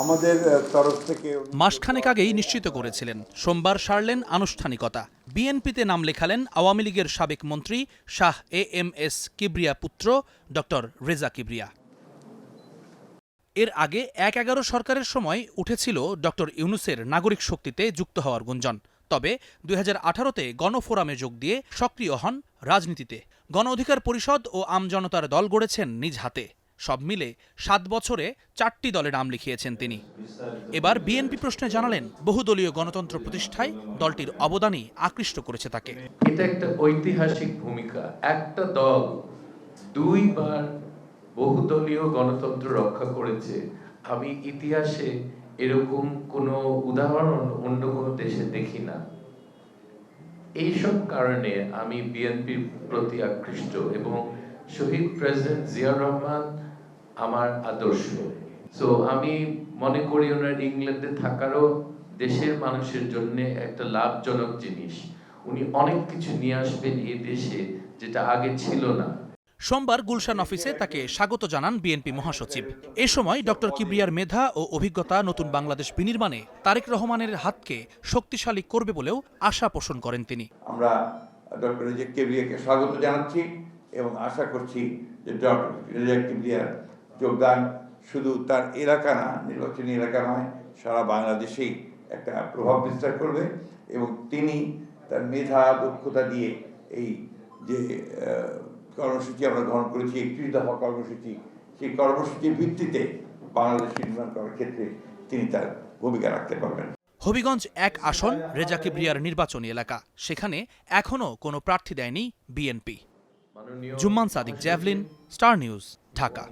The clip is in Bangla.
আমাদের তরফ থেকে মাসখানেক আগেই নিশ্চিত করেছিলেন, সোমবার সারলেন আনুষ্ঠানিকতা। বিএনপিতে নাম লেখালেন আওয়ামী লীগের সাবেক মন্ত্রী শাহ এএমএস কিবরিয়া পুত্র ডক্টর রেজা কিবরিয়া। এর আগে ১/১১ সরকারের সময় উঠেছিল ডক্টর ইউনূসের নাগরিক শক্তিতে যুক্ত হওয়ার গুঞ্জন। তবে ২০১৮-তে গণফোরামে যোগ দিয়ে সক্রিয় হন রাজনীতিতে। গণ অধিকার পরিষদ ও আমজনতার দল গড়েছেন নিজ হাতে। সব মিলে ৭ বছরে ৪টি দলে নাম লিখিয়েছেন তিনি। এবার বিএনপি প্রশ্নে জানালেন, বহুদলীয় গণতন্ত্র প্রতিষ্ঠায় দলটির অবদানই আকৃষ্ট করেছে তাকে। এটা একটা ঐতিহাসিক ভূমিকা। একটা দল দুইবার বহুদলীয় গণতন্ত্র রক্ষা করেছে। আমি ইতিহাসে এরকম কোনো উদাহরণ অন্য কোনো দেশে দেখি না। এইসব কারণে আমি বিএনপির প্রতি আকৃষ্ট এবং শহীদ প্রেসিডেন্ট জিয়াউর রহমান আমার আদর্শ। সো আমি মনে করি ওনার ইংল্যান্ডে থাকারও দেশের মানুষের জন্য একটা লাভজনক জিনিস। উনি অনেক কিছু নিয়ে আসবেন এই দেশে যেটা আগে ছিল না। সোমবার গুলশান অফিসে তাকে স্বাগত জানান বিএনপি মহাসচিব। এ সময় ডক্টর কিবরিয়ার মেধা ও অভিজ্ঞতা নতুন বাংলাদেশ বিনির্মাণে তারেক রহমানের হাতকে শক্তিশালী করবে বলেও আশা পোষণ করেন তিনি। আমরা ডক্টর রেজা কিবরিয়াকে স্বাগত জানাচ্ছি এবং আশা করছি যে ডক্টর রেজা কিবরিয়ার যোগদান শুধু তার এলাকা না, নির্বাচনী এলাকা নয়, সারা বাংলাদেশেই একটা প্রভাব বিস্তার করবে এবং তিনি তার মেধা দক্ষতা দিয়ে এই যে কর্মসূচি আমরা গ্রহণ করেছি, ৩১ দফা কর্মসূচি, সেই কর্মসূচির ভিত্তিতে বাংলাদেশ নির্মাণ করার ক্ষেত্রে তিনি তার ভূমিকা রাখতে পারবেন। হবিগঞ্জ ১ আসন রেজা কিবরিয়ার নির্বাচনী এলাকা। সেখানে এখনও কোনো প্রার্থী দেয়নি বিএনপি। জুম্মান সাদিক, জ্যাভলিন, স্টার নিউজ, ঢাকা।